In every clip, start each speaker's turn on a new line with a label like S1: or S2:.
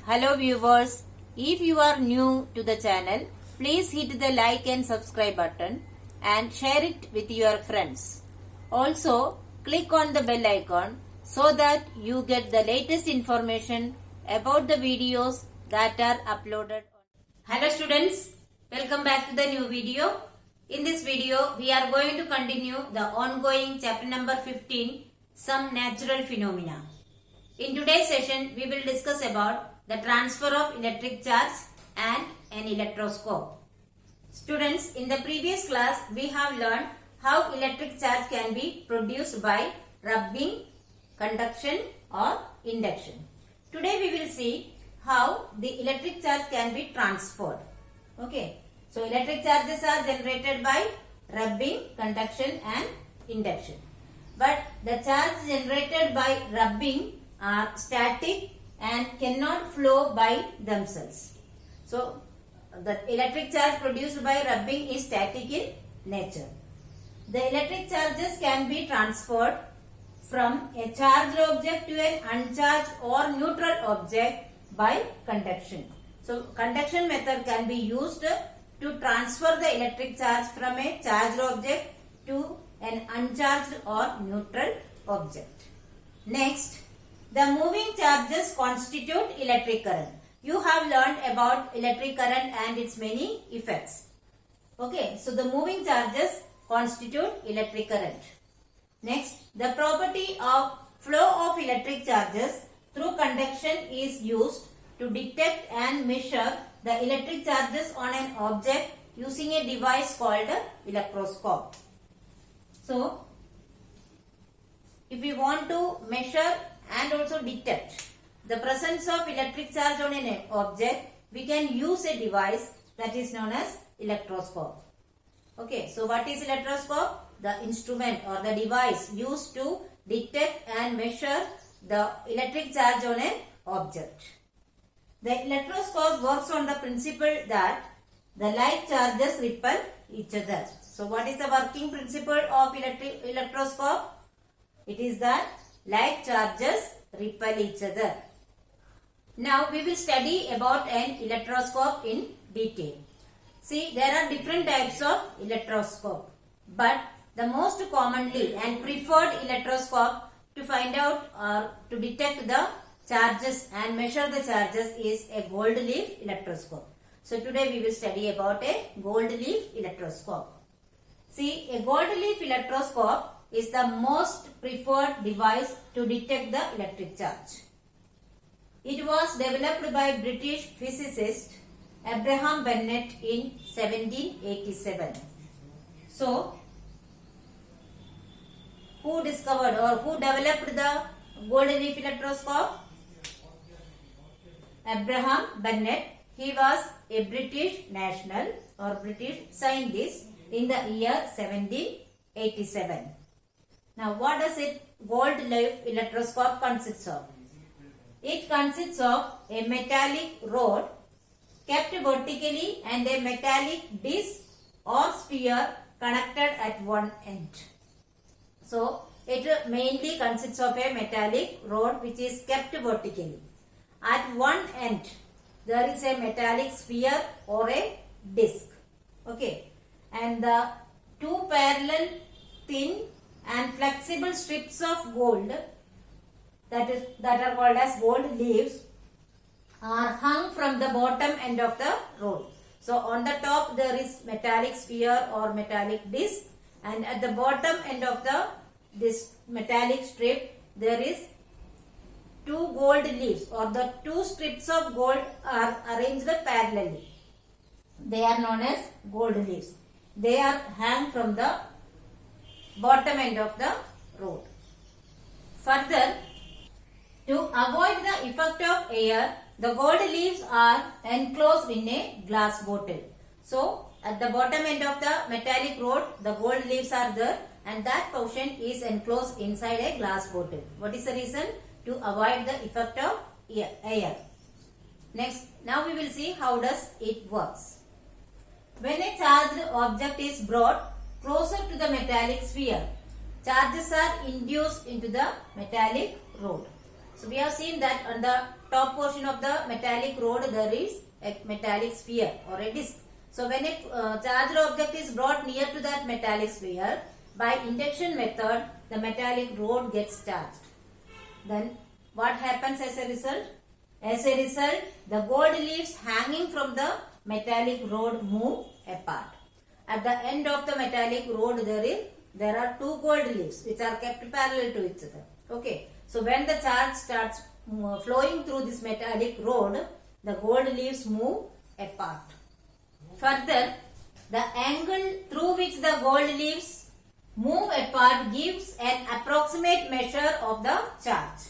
S1: Hello viewers, if you are new to the channel, please hit the like and subscribe button and share it with your friends. Also, click on the bell icon so that you get the latest information about the videos that are uploaded. Hello students, welcome back to the new video. In this video, we are going to continue the ongoing chapter number 15, Some Natural Phenomena. In today's session, we will discuss about the transfer of electric charge and an electroscope. Students, in the previous class, we have learned how electric charge can be produced by rubbing, conduction or induction. Today we will see how the electric charge can be transferred. Okay. So, electric charges are generated by rubbing, conduction and induction. But the charge generated by rubbing are static and cannot flow by themselves. So, the electric charge produced by rubbing is static in nature. The electric charges can be transferred from a charged object to an uncharged or neutral object by conduction. So, conduction method can be used to transfer the electric charge from a charged object to an uncharged or neutral object. Next, the moving charges constitute electric current. You have learned about electric current and its many effects. Okay, so the moving charges constitute electric current. Next, the property of flow of electric charges through conduction is used to detect and measure the electric charges on an object using a device called electroscope. So, if we want to measure and also detect the presence of electric charge on an object, we can use a device that is known as electroscope. Okay, so what is electroscope? The instrument or the device used to detect and measure the electric charge on an object. The electroscope works on the principle that the like charges repel each other. So, what is the working principle of electroscope? It is that like charges repel each other. Now, we will study about an electroscope in detail. See, there are different types of electroscope, but the most commonly and preferred electroscope to find out or to detect the charges and measure the charges is a gold leaf electroscope. So, today we will study about a gold leaf electroscope. See, a gold leaf electroscope is the most preferred device to detect the electric charge. It was developed by British physicist Abraham Bennett in 1787. So, who discovered or who developed the gold leaf electroscope? Abraham Bennett. He was a British national or British scientist in the year 1787. Now, what does it gold leaf electroscope consists of? It consists of a metallic rod kept vertically and a metallic disc or sphere connected at one end. So, it mainly consists of a metallic rod which is kept vertically. At one end, there is a metallic sphere or a disc. Okay. And the two parallel thin and flexible strips of gold that are called as gold leaves are hung from the bottom end of the rod. So, on the top there is metallic sphere or metallic disc, and at the bottom end of this metallic strip there is two gold leaves or the two strips of gold are arranged parallelly. They are known as gold leaves. They are hung from the bottom end of the rod. Further, to avoid the effect of air, the gold leaves are enclosed in a glass bottle. So, at the bottom end of the metallic rod, the gold leaves are there and that portion is enclosed inside a glass bottle. What is the reason? To avoid the effect of air. Next, now we will see how does it works. When a charged object is brought closer to the metallic sphere, charges are induced into the metallic rod. So we have seen that on the top portion of the metallic rod there is a metallic sphere or a disc. So when a charged object is brought near to that metallic sphere, by induction method the metallic rod gets charged. Then what happens as a result? As a result, the gold leaves hanging from the metallic rod move apart. At the end of the metallic rod there are two gold leaves which are kept parallel to each other. Okay. So when the charge starts flowing through this metallic rod, the gold leaves move apart. Further, the angle through which the gold leaves move apart gives an approximate measure of the charge.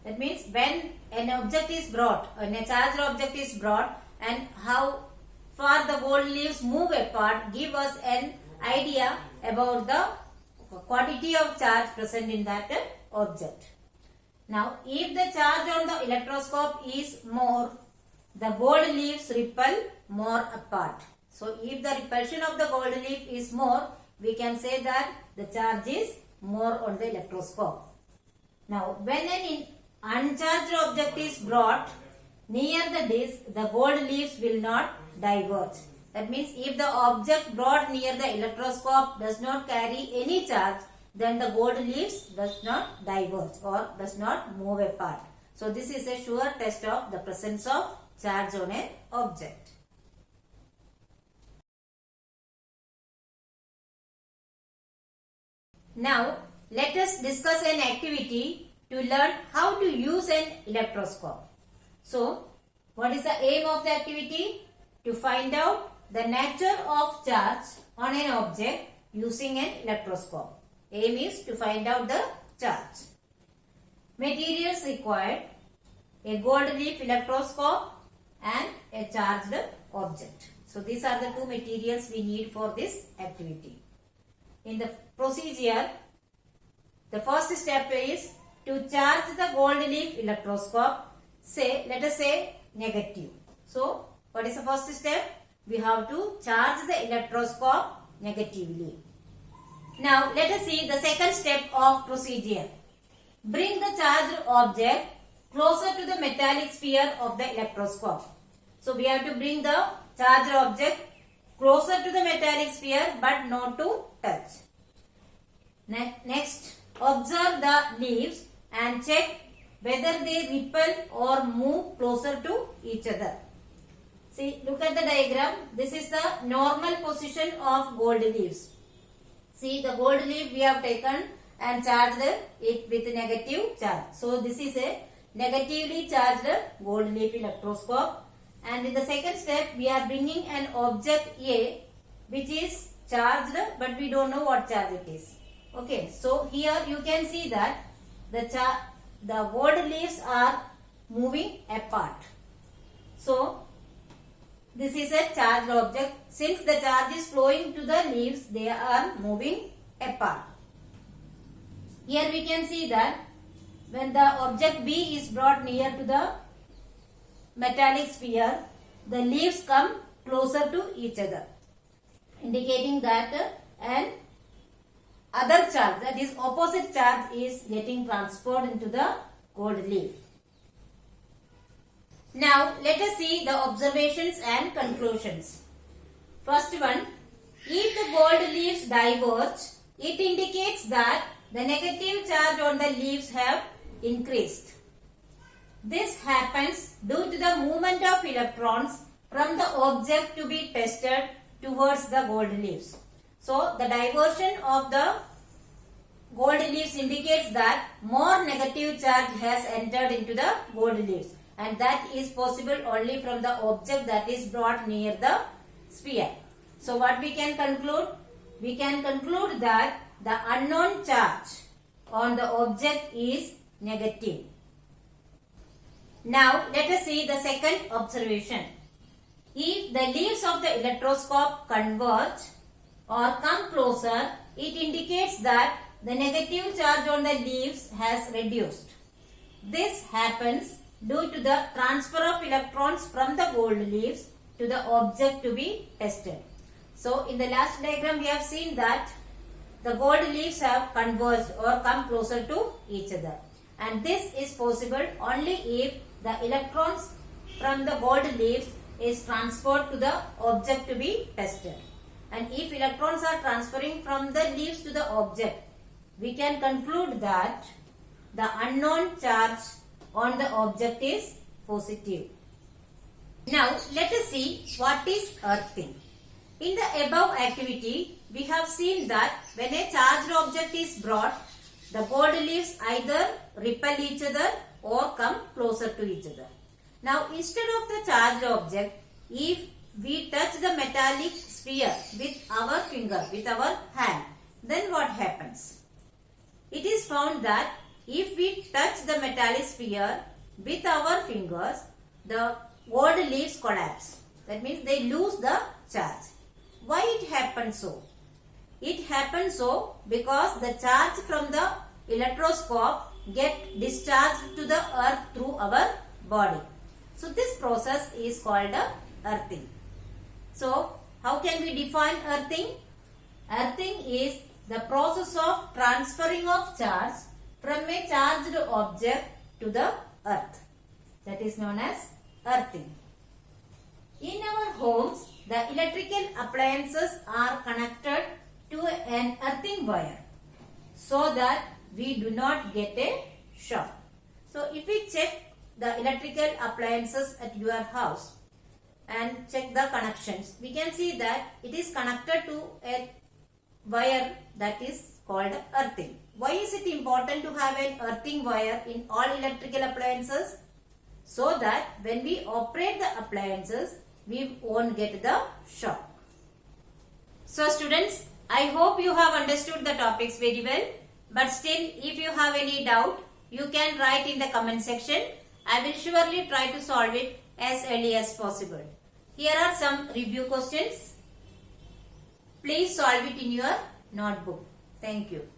S1: That means when an object is brought, when a charged object is brought, and how far the gold leaves move apart give us an idea about the quantity of charge present in that object. Now, if the charge on the electroscope is more, the gold leaves repel more apart. So, if the repulsion of the gold leaf is more, we can say that the charge is more on the electroscope. Now, when an uncharged object is brought near the disc, the gold leaves will not diverge. That means if the object brought near the electroscope does not carry any charge, then the gold leaves does not diverge or does not move apart. So this is a sure test of the presence of charge on an object. Now let us discuss an activity to learn how to use an electroscope. So what is the aim of the activity? To find out the nature of charge on an object using an electroscope. Aim is to find out the charge. Materials required: a gold leaf electroscope and a charged object. So these are the two materials we need for this activity. In the procedure, the first step is to charge the gold leaf electroscope. Let us say negative. So what is the first step? We have to charge the electroscope negatively. Now let us see the second step of procedure. Bring the charged object closer to the metallic sphere of the electroscope. So we have to bring the charged object closer to the metallic sphere but not to touch. Next, observe the leaves and check whether they repel or move closer to each other. See, look at the diagram. This is the normal position of gold leaves. See, the gold leaf we have taken and charged it with negative charge. So this is a negatively charged gold leaf electroscope. And in the second step, we are bringing an object A which is charged but we don't know what charge it is. Okay, so here you can see that the gold leaves are moving apart. So this is a charged object. Since the charge is flowing to the leaves, they are moving apart. Here we can see that when the object B is brought near to the metallic sphere, the leaves come closer to each other, indicating that an other charge, that is opposite charge, is getting transferred into the gold leaf. Now let us see the observations and conclusions. First one, if the gold leaves diverge, it indicates that the negative charge on the leaves have increased. This happens due to the movement of electrons from the object to be tested towards the gold leaves. So the diversion of the gold leaves indicates that more negative charge has entered into the gold leaves, and that is possible only from the object that is brought near the sphere. So what we can conclude? We can conclude that the unknown charge on the object is negative. Now let us see the second observation. If the leaves of the electroscope converge or come closer, it indicates that the negative charge on the leaves has reduced. This happens due to the transfer of electrons from the gold leaves to the object to be tested. So in the last diagram we have seen that the gold leaves have converged or come closer to each other, and this is possible only if the electrons from the gold leaves is transferred to the object to be tested. And if electrons are transferring from the leaves to the object, we can conclude that the unknown charge on the object is positive. Now let us see what is earthing. In the above activity, we have seen that when a charged object is brought, the gold leaves either repel each other or come closer to each other. Now instead of the charged object, if we touch the metallic sphere with our finger, with our hand, then what happens? It is found that if we touch the metallic sphere with our fingers, the gold leaves collapse. That means they lose the charge. Why it happens so? It happens so because the charge from the electroscope get discharged to the earth through our body. So this process is called earthing. So how can we define earthing? Earthing is the process of transferring of charge from a charged object to the earth. That is known as earthing. In our homes, the electrical appliances are connected to an earthing wire so that we do not get a shock. So if we check the electrical appliances at your house and check the connections, we can see that it is connected to a wire that is called earthing. Why is it important to have an earthing wire in all electrical appliances? So that when we operate the appliances, we won't get the shock. So students, I hope you have understood the topics very well. But still, if you have any doubt, you can write in the comment section. I will surely try to solve it as early as possible. Here are some review questions. Please solve it in your notebook. Thank you.